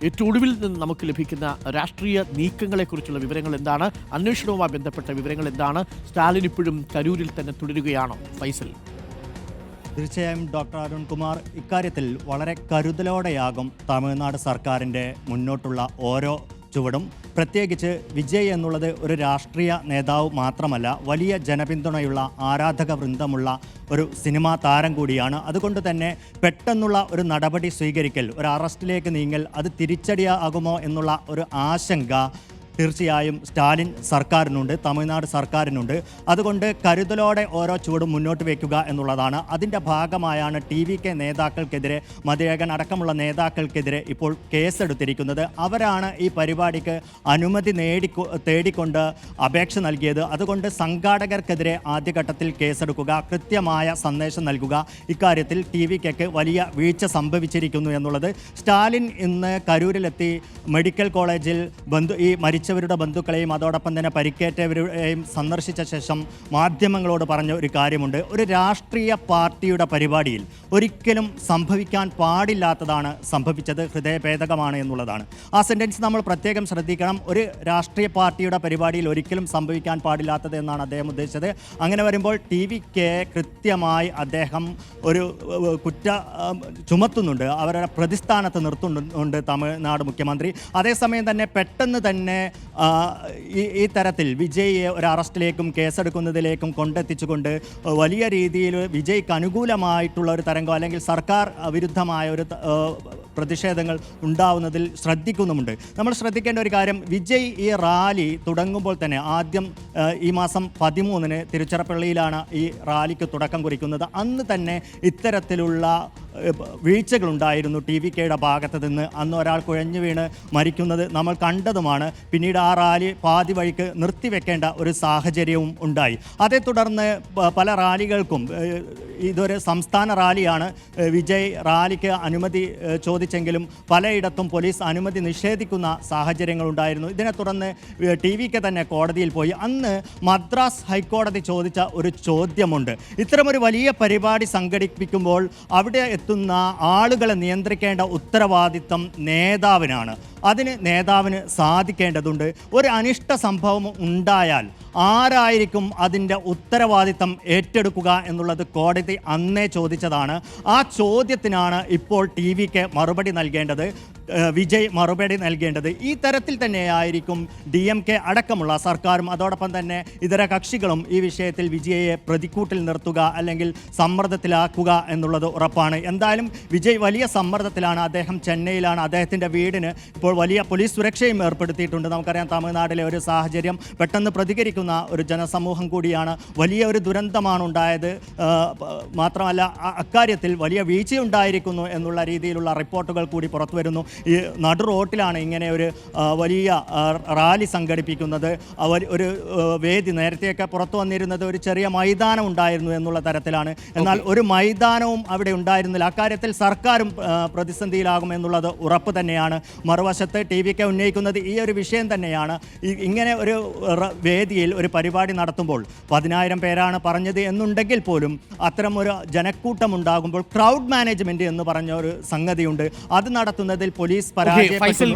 ഏറ്റവും ഒടുവിൽ നിന്ന് നമുക്ക് ലഭിക്കുന്ന രാഷ്ട്രീയ നീക്കങ്ങളെക്കുറിച്ചുള്ള വിവരങ്ങൾ എന്താണ്? അന്വേഷണവുമായി ബന്ധപ്പെട്ട വിവരങ്ങൾ എന്താണ്? സ്റ്റാലിൻ ഇപ്പോഴും കരൂരിൽ തന്നെ തുടരുകയാണോ? ഫൈസൽ. തീർച്ചയായും ഡോക്ടർ അരുൺകുമാർ, ഇക്കാര്യത്തിൽ വളരെ കരുതലോടെയാകും തമിഴ്നാട് സർക്കാരിൻ്റെ മുന്നോട്ടുള്ള ഓരോ ചുവടും. പ്രത്യേകിച്ച് വിജയ് എന്നുള്ളത് ഒരു രാഷ്ട്രീയ നേതാവ് മാത്രമല്ല, വലിയ ജനപിന്തുണയുള്ള ആരാധക വൃന്ദമുള്ള ഒരു സിനിമാ താരം കൂടിയാണ്. അതുകൊണ്ട് തന്നെ പെട്ടെന്നുള്ള ഒരു നടപടി സ്വീകരിക്കൽ, ഒരു അറസ്റ്റിലേക്ക് നീങ്ങൽ, അത് തിരിച്ചടിയാകുമോ എന്നുള്ള ഒരു ആശങ്ക തീർച്ചയായും സ്റ്റാലിൻ സർക്കാരിനുണ്ട്, തമിഴ്നാട് സർക്കാരിനുണ്ട്. അതുകൊണ്ട് കരുതലോടെ ഓരോ ചുവടും മുന്നോട്ട് വയ്ക്കുക എന്നുള്ളതാണ്. അതിൻ്റെ ഭാഗമായാണ് TVK നേതാക്കൾക്കെതിരെ, മതിലകൻ അടക്കമുള്ള നേതാക്കൾക്കെതിരെ ഇപ്പോൾ കേസെടുത്തിരിക്കുന്നത്. അവരാണ് ഈ പരിപാടിക്ക് അനുമതി തേടിക്കൊണ്ട് അപേക്ഷ നൽകിയത്. അതുകൊണ്ട് സംഘാടകർക്കെതിരെ ആദ്യഘട്ടത്തിൽ കേസെടുക്കുക, കൃത്യമായ സന്ദേശം നൽകുക. ഇക്കാര്യത്തിൽ TVKക്ക് വലിയ വീഴ്ച സംഭവിച്ചിരിക്കുന്നു എന്നുള്ളത്. സ്റ്റാലിൻ ഇന്ന് കരൂരിലെത്തി മെഡിക്കൽ കോളേജിൽ ഈ മരിച്ചവരുടെ ബന്ധുക്കളെയും അതോടൊപ്പം തന്നെ പരിക്കേറ്റവരെയും സന്ദർശിച്ച ശേഷം മാധ്യമങ്ങളോട് പറഞ്ഞ ഒരു കാര്യമുണ്ട്. ഒരു രാഷ്ട്രീയ പാർട്ടിയുടെ പരിപാടിയിൽ ഒരിക്കലും സംഭവിക്കാൻ പാടില്ലാത്തതാണ് സംഭവിച്ചത്, ഹൃദയഭേദകമാണ് എന്നുള്ളതാണ്. ആ സെൻറ്റൻസ് നമ്മൾ പ്രത്യേകം ശ്രദ്ധിക്കണം. ഒരു രാഷ്ട്രീയ പാർട്ടിയുടെ പരിപാടിയിൽ ഒരിക്കലും സംഭവിക്കാൻ പാടില്ലാത്തത് എന്നാണ് അദ്ദേഹം ഉദ്ദേശിച്ചത്. അങ്ങനെ വരുമ്പോൾ TVK കൃത്യമായി അദ്ദേഹം ഒരു ചുമത്തുന്നുണ്ട്, അവരുടെ പ്രതിസ്ഥാനത്ത് നിർത്തുന്നുണ്ട് തമിഴ്നാട് മുഖ്യമന്ത്രി. അതേസമയം തന്നെ പെട്ടെന്ന് തന്നെ ഈ തരത്തിൽ വിജയിയെ ഒരു അറസ്റ്റിലേക്കും കേസെടുക്കുന്നതിലേക്കും കൊണ്ടെത്തിച്ചുകൊണ്ട് വലിയ രീതിയിൽ വിജയ്ക്ക് അനുകൂലമായിട്ടുള്ള ഒരു തരംഗം അല്ലെങ്കിൽ സർക്കാർ വിരുദ്ധമായ ഒരു പ്രതിഷേധങ്ങൾ ഉണ്ടാവുന്നതിൽ ശ്രദ്ധിക്കുന്നുമുണ്ട്. നമ്മൾ ശ്രദ്ധിക്കേണ്ട ഒരു കാര്യം, വിജയ് ഈ റാലി തുടങ്ങുമ്പോൾ തന്നെ ആദ്യം ഈ മാസം 13-ന് തിരുച്ചിറപ്പള്ളിയിലാണ് ഈ റാലിക്ക് തുടക്കം കുറിക്കുന്നത്. അന്ന് തന്നെ ഇത്തരത്തിലുള്ള വീഴ്ചകളുണ്ടായിരുന്നു TVKയുടെ ഭാഗത്ത് നിന്ന്. അന്ന് ഒരാൾ കുഴഞ്ഞു വീണ് മരിക്കുന്നത് നമ്മൾ കണ്ടതുമാണ്. പിന്നീട് ആ റാലി പാതി വഴിക്ക് നിർത്തിവെക്കേണ്ട ഒരു സാഹചര്യവും ഉണ്ടായി. അതേ തുടർന്ന് പല റാലികൾക്കും, ഇതൊരു സംസ്ഥാന റാലിയാണ്, വിജയ് റാലിക്ക് അനുമതി ചോദിച്ചെങ്കിലും പലയിടത്തും പോലീസ് അനുമതി നിഷേധിക്കുന്ന സാഹചര്യങ്ങളുണ്ടായിരുന്നു. ഇതിനെ തുടർന്ന് TVK തന്നെ കോടതിയിൽ പോയി. അന്ന് മദ്രാസ് ഹൈക്കോടതി ചോദിച്ച ഒരു ചോദ്യമുണ്ട്. ഇത്തരമൊരു വലിയ പരിപാടി സംഘടിപ്പിക്കുമ്പോൾ അവിടെ എത്തുന്ന ആളുകളെ നിയന്ത്രിക്കേണ്ട ഉത്തരവാദിത്തം നേതാവിനാണ്. അതിന് നേതാവിന് സാധിക്കേണ്ടതുണ്ട്. ഒരു അനിഷ്ട സംഭവം ഉണ്ടായാൽ ആരായിരിക്കും അതിൻ്റെ ഉത്തരവാദിത്തം ഏറ്റെടുക്കുക എന്നുള്ളത് കോടതി അന്നേ ചോദിച്ചതാണ്. ആ ചോദ്യത്തിനാണ് ഇപ്പോൾ TVK മറുപടി നൽകേണ്ടത്, വിജയ് മറുപടി നൽകേണ്ടത്. ഈ തരത്തിൽ തന്നെയായിരിക്കും DMK അടക്കമുള്ള സർക്കാരും അതോടൊപ്പം തന്നെ ഇതര കക്ഷികളും ഈ വിഷയത്തിൽ വിജയയെ പ്രതിക്കൂട്ടിൽ നിർത്തുക അല്ലെങ്കിൽ സമ്മർദ്ദത്തിലാക്കുക എന്നുള്ളത് ഉറപ്പാണ്. എന്തായാലും വിജയ് വലിയ സമ്മർദ്ദത്തിലാണ്. അദ്ദേഹം ചെന്നൈയിലാണ്. അദ്ദേഹത്തിൻ്റെ വീടിന് ഇപ്പോൾ വലിയ പോലീസ് സുരക്ഷയും ഏർപ്പെടുത്തിയിട്ടുണ്ട്. നമുക്കറിയാം, തമിഴ്നാട്ടിലെ ഒരു സാഹചര്യം, പെട്ടെന്ന് പ്രതികരിക്കുന്ന ഒരു ജനസമൂഹം കൂടിയാണ്. വലിയ ഒരു ദുരന്തമാണ് ഉണ്ടായത്. മാത്രമല്ല അക്കാര്യത്തിൽ വലിയ വീഴ്ചയുണ്ടായിരിക്കുന്നു എന്നുള്ള രീതിയിലുള്ള റിപ്പോർട്ടുകൾ കൂടി പുറത്തു വരുന്നു. ഈ നടു റോട്ടിലാണ് ഇങ്ങനെ ഒരു വലിയ റാലി സംഘടിപ്പിക്കുന്നത്. ഒരു വേദി, നേരത്തെയൊക്കെ പുറത്തു വന്നിരുന്നത് ഒരു ചെറിയ മൈതാനം ഉണ്ടായിരുന്നു എന്നുള്ള തരത്തിലാണ്. എന്നാൽ ഒരു മൈതാനവും അവിടെ ഉണ്ടായിരുന്നില്ല. അക്കാര്യത്തിൽ സർക്കാരും പ്രതിസന്ധിയിലാകും എന്നുള്ളത് ഉറപ്പ് തന്നെയാണ്. മറുവശത്ത് TVK ഉന്നയിക്കുന്നത് ഈ ഒരു വിഷയം തന്നെയാണ്. ഇങ്ങനെ ഒരു വേദിയിൽ ഒരു പരിപാടി നടത്തുമ്പോൾ 10,000 പേരാണ് പറഞ്ഞത് എന്നുണ്ടെങ്കിൽ പോലും അത്തരം ഒരു ജനക്കൂട്ടം ഉണ്ടാകുമ്പോൾ ക്രൗഡ് മാനേജ്മെൻറ്റ് എന്ന് പറഞ്ഞ ഒരു സംഗതിയുണ്ട്. അത് നടത്തുന്നതിൽ പോലീസ് പരാജയപ്പെട്ടു.